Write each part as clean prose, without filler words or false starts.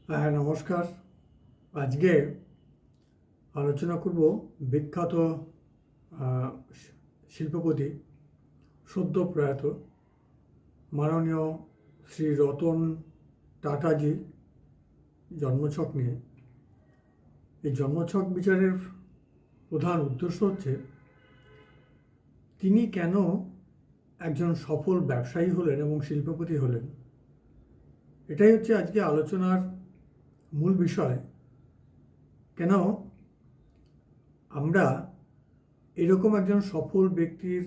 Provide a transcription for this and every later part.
হ্যাঁ, নমস্কার। আজকে আলোচনা করব বিখ্যাত শিল্পপতি, সদ্য প্রয়াত মাননীয় শ্রী রতন টাটাজি জন্মছক নিয়ে। এই জন্মছক বিচারের প্রধান উদ্দেশ্য হচ্ছে তিনি কেন একজন সফল ব্যবসায়ী হলেন এবং শিল্পপতি হলেন। এটাই হচ্ছে আজকে আলোচনার মূল বিষয়। কেন আমরা এরকম একজন সফল ব্যক্তির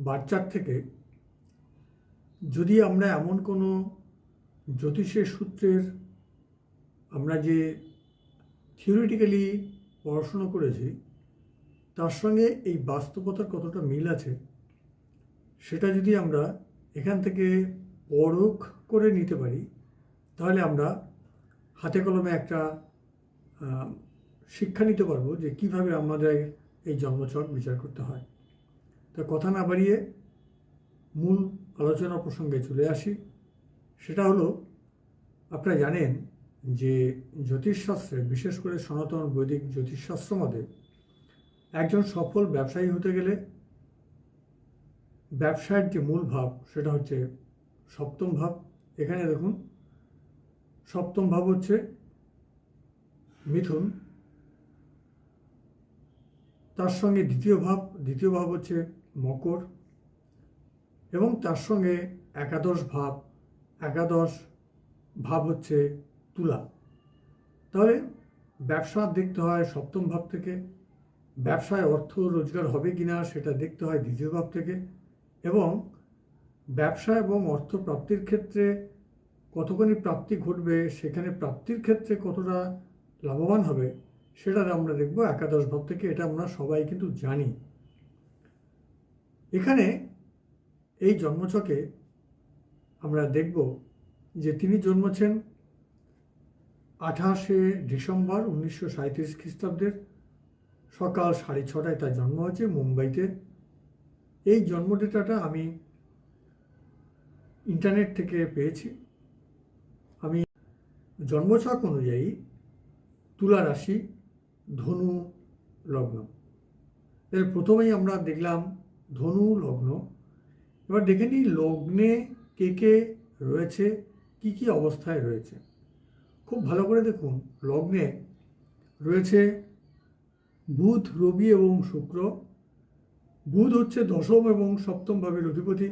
বাচ্চার থেকে যদি আমরা এমন কোনো জ্যোতিষের সূত্রের আমরা যে থিওরিটিক্যালি পড়াশুনো করেছি তার সঙ্গে এই বাস্তবতার কতটা মিল আছে সেটা যদি আমরা এখান থেকে পরখ করে নিতে পারি, তাহলে আমরা হাতে কলমে একটা শিক্ষা নিতে পারবো যে কিভাবে আমাদের এই জন্মছক বিচার করতে হয়। তা কথা না বাড়িয়ে মূল আলোচনা প্রসঙ্গে চলে আসি। সেটা হলো, আপনারা জানেন যে জ্যোতিষশাস্ত্রে, বিশেষ করে সনাতন বৈদিক জ্যোতিষশাস্ত্র মতে, একজন সফল ব্যবসায়ী হতে গেলে ব্যবসার যে মূল ভাব সেটা হচ্ছে সপ্তম ভাব। এখানে দেখুন, সপ্তম ভাব হচ্ছে মিথুন, তার সঙ্গে দ্বিতীয় ভাব হচ্ছে মকর, এবং তার সঙ্গে একাদশ ভাব হচ্ছে তুলা। তাহলে ব্যবসা দেখতে হয় সপ্তম ভাব থেকে, ব্যবসায় অর্থ রোজগার হবে কিনা সেটা দেখতে হয় দ্বিতীয় ভাব থেকে, এবং ব্যবসা এবং অর্থ প্রাপ্তির ক্ষেত্রে কতখানি প্রাপ্তি ঘটবে, সেখানে প্রাপ্তির ক্ষেত্রে কতটা লাভবান হবে সেটা আমরা দেখব একাদশ ভাব থেকে। এটা আমরা সবাই কিন্তু জানি। এখানে এই জন্মছকে আমরা দেখব যে তিনি জন্মেছেন 28শে ডিসেম্বর 1937 খ্রিস্টাব্দের সকাল 6:30টায় তার জন্ম হয়েছে মুম্বাইতে। এই জন্ম ডেটাটা আমি ইন্টারনেট থেকে পেয়েছি। আমি জন্মছক অনুযায়ী তুলা রাশি, ধনু লগ্ন। এর প্রথমেই আমরা দেখলাম ধনু লগ্ন। এবার দেখে নিই লগ্নে কে কে রয়েছে, কি কি অবস্থায় রয়েছে। খুব ভালো করে দেখুন, লগ্নে রয়েছে বুধ, রবি এবং শুক্র। বুধ হচ্ছে দশম এবং সপ্তম ভাবের অধিপতি।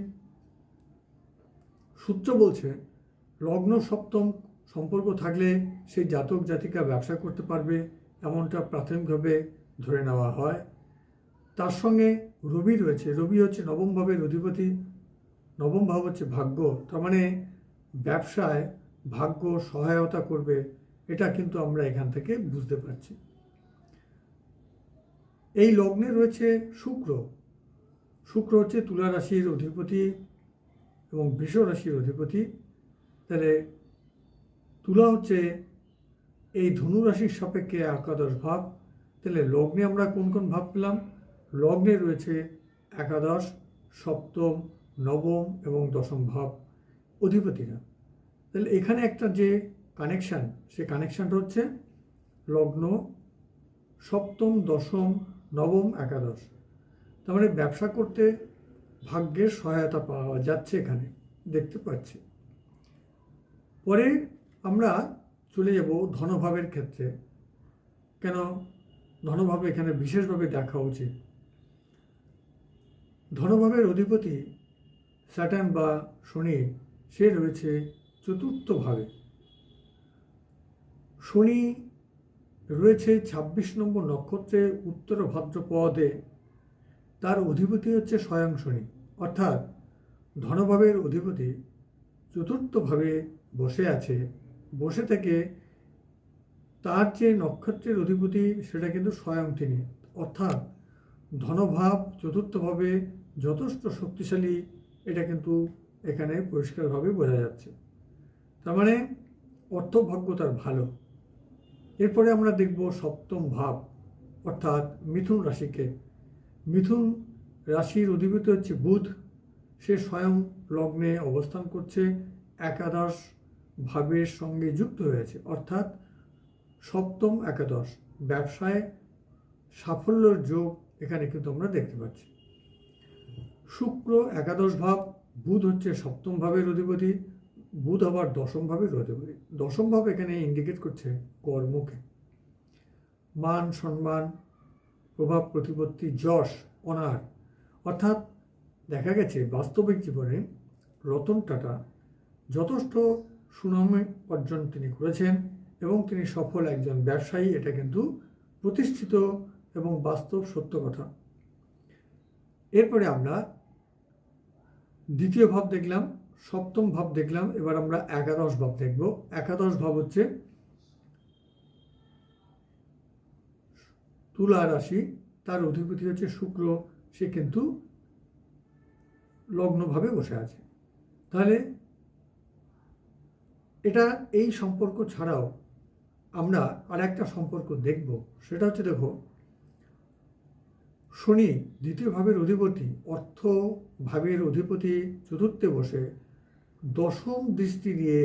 সূত্র বলছে লগ্ন সপ্তম সম্পর্ক থাকলে সেই জাতক জাতিকা ব্যবসা করতে পারবে, এমনটা প্রাথমিকভাবে ধরে নেওয়া হয়। তার সঙ্গে রবি রয়েছে। রবি হচ্ছে নবম ভাবের অধিপতি। নবম ভাব হচ্ছে ভাগ্য, তার মানে ব্যবসায় ভাগ্য সহায়তা করবে, এটা কিন্তু আমরা এখান থেকে বুঝতে পারছি। এই লগ্নে রয়েছে শুক্র। শুক্র হচ্ছে তুলা রাশির অধিপতি এবং বৃষ রাশির অধিপতি। তাহলে তুলা হচ্ছে এই ধনু রাশির সাপেক্ষে একাদশ ভাব। তাহলে লগ্নে আমরা কোন কোন ভাব পেলাম? লগ্নে রয়েছে একাদশ, সপ্তম, নবম এবং দশম ভাব অধিপতিরা। তাহলে এখানে একটা যে কানেকশান, সে কানেকশানটা হচ্ছে লগ্ন সপ্তম, দশম, নবম, একাদশ। তার মানে ব্যবসা করতে ভাগ্যের সহায়তা পাওয়া যাচ্ছে, এখানে দেখতে পাচ্ছি। পরে আমরা চলে যাব ধনভাবের ক্ষেত্রে। কেন ধনভাবে এখানে বিশেষভাবে দেখা উচিত? ধনভাবের অধিপতি স্যাটার্ন বা শনি, সে রয়েছে চতুর্থ ভাবে। শনি রয়েছে 26 নম্বর নক্ষত্রে উত্তর ভাদ্রপদে। তার অধিপতি হচ্ছে স্বয়ং শনি, অর্থাৎ ধনভাবের অধিপতি চতুর্থভাবে বসে আছে। বসে থেকে তার যে নক্ষত্রের অধিপতি সেটা কিন্তু স্বয়ং তিনি, অর্থাৎ ধনভাব চতুর্থভাবে যথেষ্ট শক্তিশালী, এটা কিন্তু এখানে পরিষ্কারভাবে বোঝা যাচ্ছে। তার মানে অর্থভাগ্য তার ভালো। এরপরে আমরা দেখব সপ্তম ভাব, অর্থাৎ মিথুন রাশিকে। মিথুন রাশির অধিপতি হচ্ছে বুধ। সে স্বয়ং লগ্নে অবস্থান করছে একাদশ ভাবের সঙ্গে যুক্ত হয়েছে, অর্থাৎ সপ্তম একাদশ, ব্যবসায় সাফল্যের যোগ এখানে কিন্তু আমরা দেখতে পাচ্ছি। শুক্র একাদশ ভাব, বুধ হচ্ছে সপ্তম ভাবের অধিপতি, বুধ আবার দশম ভাবের অধিপতি। দশম ভাব এখানে ইন্ডিকেট করছে কর্মকে, মান সম্মান, প্রভাব প্রতিপত্তি, যশ, অনার। অর্থাৎ দেখা গেছে বাস্তবিক জীবনে রতন টাটা যথেষ্ট সুনাম অর্জন তিনি করেছেন এবং তিনি সফল একজন ব্যবসায়ী, এটা কিন্তু প্রতিষ্ঠিত এবং বাস্তব সত্য কথা। এরপরে আমরা দ্বিতীয় ভাব দেখলাম, সপ্তম ভাব দেখলাম, এবার আমরা একাদশ ভাব দেখব। একাদশ ভাব হচ্ছে তুলা রাশি, তার অধিপতি হচ্ছে শুক্র, সে কিন্তু লগ্নভাবে বসে আছে। তাহলে এটা এই সম্পর্ক ছাড়াও আমরা আর একটা সম্পর্ক দেখব, সেটা হচ্ছে দেখো শনি দ্বিতীয় ভাবের অধিপতি, অর্থ ভাবের অধিপতি চতুর্থে বসে দশম দৃষ্টি দিয়ে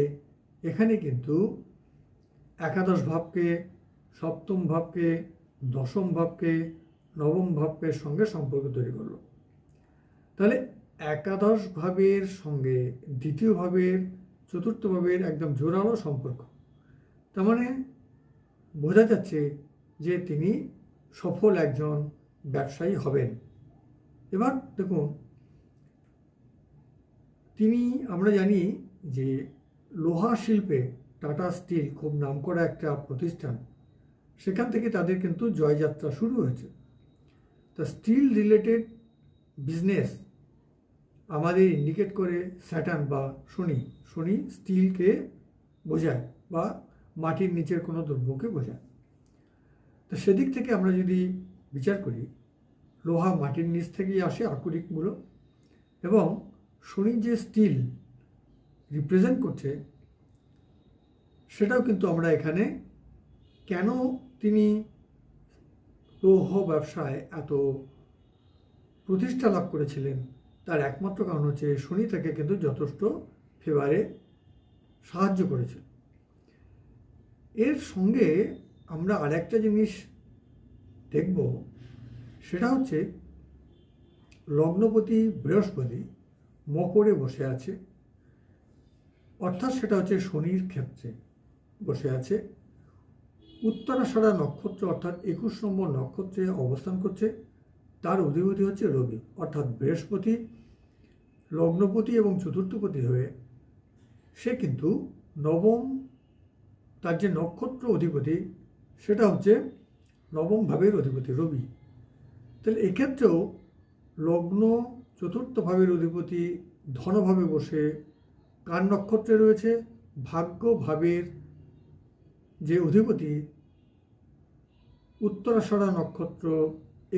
এখানে কিন্তু একাদশ ভাবকে, সপ্তম ভাবকে, দশম ভাবকে, নবম ভাবের সঙ্গে সম্পর্ক তৈরি করলো। তাহলে একাদশ ভাবের সঙ্গে দ্বিতীয় ভাবের, চতুর্থ ভাবের একদম জোরালো সম্পর্ক। তার মানে বোঝা যাচ্ছে যে তিনি সফল একজন ব্যবসায়ী হবেন। এবার দেখুন, তিনি, আমরা জানি যে লোহা শিল্পে টাটা স্টিল খুব নামকরা একটা প্রতিষ্ঠান, সেখান থেকে তাদের কিন্তু জয়যাত্রা শুরু হয়েছে। তা স্টিল রিলেটেড বিজনেস আমাদের ইন্ডিকেট করে স্যাটার্ন বা শনি। শনি স্টিলকে বোঝায় বা মাটির নিচের কোনো দ্রব্যকে বোঝায়। তো সেদিক থেকে আমরা যদি বিচার করি, লোহা মাটির নিচ থেকেই আসে আকরিকগুলো, এবং শনি যে স্টিল রিপ্রেজেন্ট করছে সেটাও কিন্তু আমরা এখানে, কেন তিনি লৌহ ব্যবসায় এত প্রতিষ্ঠা লাভ করেছিলেন তার একমাত্র কারণ হচ্ছে শনি তাকে কিন্তু যথেষ্ট ফেভারে সাহায্য করেছিল। এর সঙ্গে আমরা আরেকটা জিনিস দেখব, সেটা হচ্ছে লগ্নপতি বৃহস্পতি মকরে বসে আছে, অর্থাৎ সেটা হচ্ছে শনির ক্ষেত্রে বসে আছে। উত্তরাষাঢ়া নক্ষত্র অর্থাৎ 21 নম্বর নক্ষত্রে অবস্থান করছে। তার অধিপতি হচ্ছে রবি, অর্থাৎ বৃহস্পতি লগ্নপতি এবং চতুর্থপতি হয়ে সে কিন্তু নবম, তার যে নক্ষত্র অধিপতি সেটা হচ্ছে নবম ভাবের অধিপতি রবি। তাহলে এক্ষেত্রেও লগ্ন চতুর্থ ভাবের অধিপতি ধনভাবে বসে কার নক্ষত্রে রয়েছে, ভাগ্য ভাবের যে অধিপতি উত্তরাষাঢ়া নক্ষত্র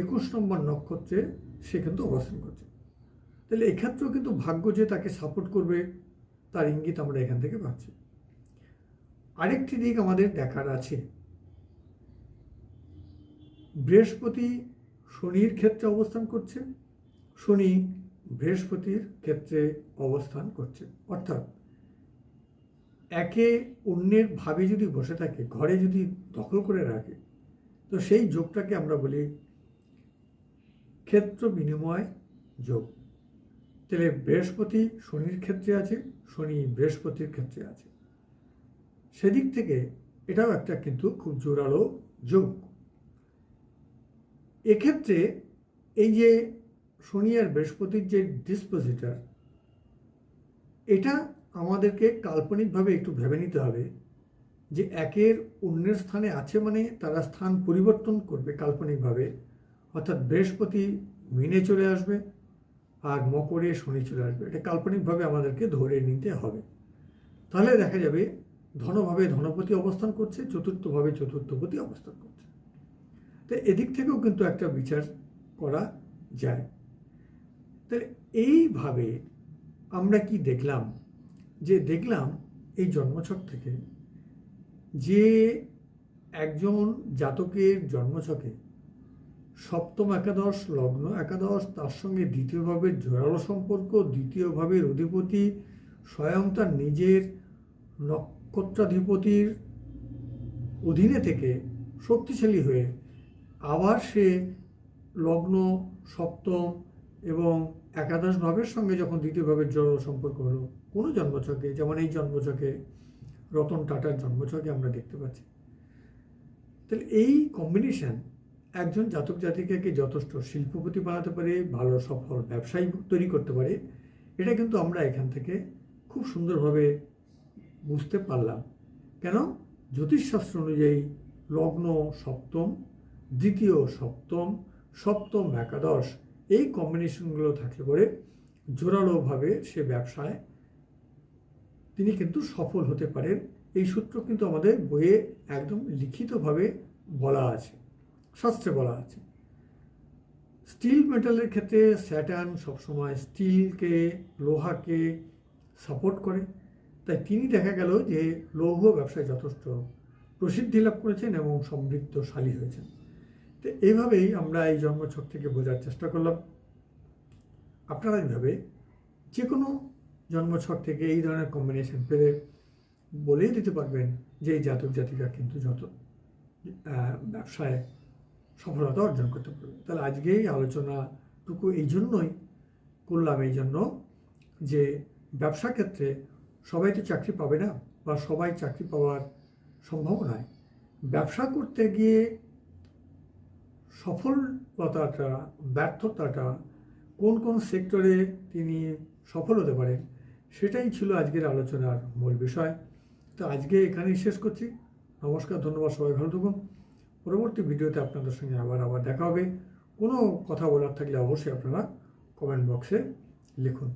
21 নম্বর নক্ষত্রে সে কিন্তু অবস্থান করছে। তাহলে এক্ষেত্রেও কিন্তু ভাগ্য যে তাকে সাপোর্ট করবে তার ইঙ্গিত আমরা এখান থেকে পাচ্ছি। আরেকটি দিক আমাদের দেখার আছে, বৃহস্পতি শনির ক্ষেত্রে অবস্থান করছে, শনি বৃহস্পতির ক্ষেত্রে অবস্থান করছে, অর্থাৎ একে অন্যের ভাবে যদি বসে থাকে, ঘরে যদি দখল করে রাখে, তো সেই যোগটাকে আমরা বলি ক্ষেত্র বিনিময় যোগ। তাহলে বৃহস্পতি শনির ক্ষেত্রে আছে, শনি বৃহস্পতির ক্ষেত্রে আছে, সেদিক থেকে এটাও একটা কিন্তু খুব জোরালো যোগ। এক্ষেত্রে এই যে শনি আর বৃহস্পতির যে ডিসপোজিটার, এটা আমাদেরকে কাল্পনিকভাবে একটু ভেবে নিতে হবে যে একের অন্যের স্থানে আছে মানে তারা স্থান পরিবর্তন করবে কাল্পনিকভাবে, অর্থাৎ বৃহস্পতি মিনে চলে আসবে আর মকরে শনি চলে আসবে, এটা কাল্পনিকভাবে আমাদেরকে ধরে নিতে হবে। তাহলে দেখা যাবে ধনভাবে ধনপতি অবস্থান করছে, চতুর্থভাবে চতুর্থপতি অবস্থান করছে। তো এদিক থেকেও কিন্তু একটা বিচার করা যায়। তাহলে এইভাবে আমরা কি দেখলাম, যে দেখলাম এই জন্মছক থেকে যে একজন জাতকের জন্মছকে সপ্তম একাদশ, লগ্ন একাদশ, তার সঙ্গে দ্বিতীয় ভাবের জোরালো সম্পর্ক, দ্বিতীয় ভাবের অধিপতি স্বয়ং তার নিজের নক্ষত্রাধিপতির অধীনে থেকে শক্তিশালী হয়ে আবার সে লগ্ন, সপ্তম এবং একাদশ ভাবের সঙ্গে যখন দ্বিতীয় ভাবের জড় সম্পর্ক হলো কোনো জন্মছকে, যেমন এই জন্মছকে রতন টাটার জন্মছকে আমরা দেখতে পাচ্ছি, তাহলে এই কম্বিনেশন একজন জাতক জাতিকাকে যথেষ্ট শিল্পপতি বানাতে পারে, ভালো সফল ব্যবসায়ী তৈরি করতে পারে। এটা কিন্তু আমরা এখান থেকে খুব সুন্দরভাবে বুঝতে পারলাম। কেন? জ্যোতিষশাস্ত্র অনুযায়ী লগ্ন সপ্তম, দ্বিতীয় সপ্তম, সপ্তম একাদশ, এই কম্বিনেশনগুলো থাকলে পরে জোরালোভাবে সে ব্যবসায় তিনি কিন্তু সফল হতে পারেন। এই সূত্র কিন্তু আমাদের বইয়ে একদম লিখিতভাবে বলা আছে, শাস্ত্রে বলা আছে। স্টিল মেটালের ক্ষেত্রে স্যাটার্ন সবসময় স্টিলকে, লোহাকে সাপোর্ট করে, তাই তিনি দেখা গেল যে লৌহ ব্যবসায় যথেষ্ট প্রসিদ্ধি লাভ করেছেন এবং সমৃদ্ধশালী হয়েছেন। তো এইভাবেই আমরা এই জন্মছক থেকে বোঝার চেষ্টা করলাম। আপনারা এইভাবে যে কোনো জন্মছক থেকে এই ধরনের কম্বিনেশন পেলে বলেই দিতে পারবেন যে এই জাতক জাতিকা কিন্তু যত ব্যবসায় সফলতা অর্জন করতে পারবে। তাহলে আজকে এই আলোচনাটুকু এই জন্যই করলাম, এই জন্য যে ব্যবসা ক্ষেত্রে সবাই তো চাকরি পাবে না, বা সবাই চাকরি পাওয়ার সম্ভাবনায় ব্যবসা করতে গিয়ে সফলতাটা, ব্যর্থতাটা কোন কোন সেক্টরে তিনি সফল হতে পারেন, সেটাই ছিল আজকের আলোচনার মূল বিষয়। তো আজকে এখানেই শেষ করছি। নমস্কার, ধন্যবাদ, সবাই ভালো থাকুন। পরবর্তী ভিডিওতে আপনাদের সঙ্গে আবার দেখা হবে। কোনো কথা বলার থাকলে অবশ্যই আপনারা কমেন্ট বক্সে লিখুন।